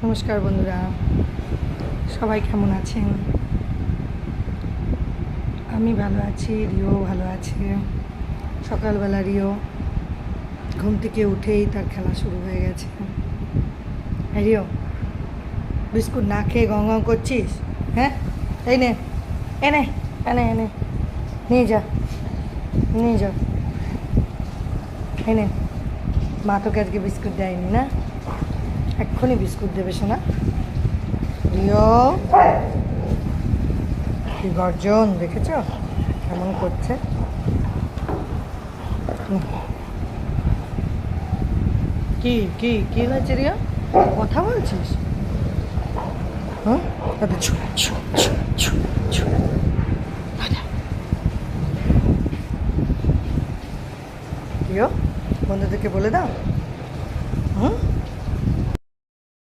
নমস্কার বন্ধুরা, সবাই কেমন আছেন? আমি ভালো আছি, রিও ভালো আছে। সকালবেলা রিও ঘুম থেকে উঠেই তার খেলা শুরু হয়ে গেছে। রিও, বিস্কুট না খেয়ে গং গং করছিস? হ্যাঁ, এই নে, এনে এনে এনে নিয়ে যা, নিয়ে যা, এনে। মা তোকে আজকে বিস্কুট দেয়নি না? এক্ষুনি বিস্কুট দেবে শোনা। রিও, কি গর্জন দেখেছ কেমন করছে? কি কি কি হয়েছে রিয়া? কথা বলছিস? হ্যাঁ, ছু ছু ছু ছু ছু। রিও, বন্ধুদেরকে বলে দাও। হুম,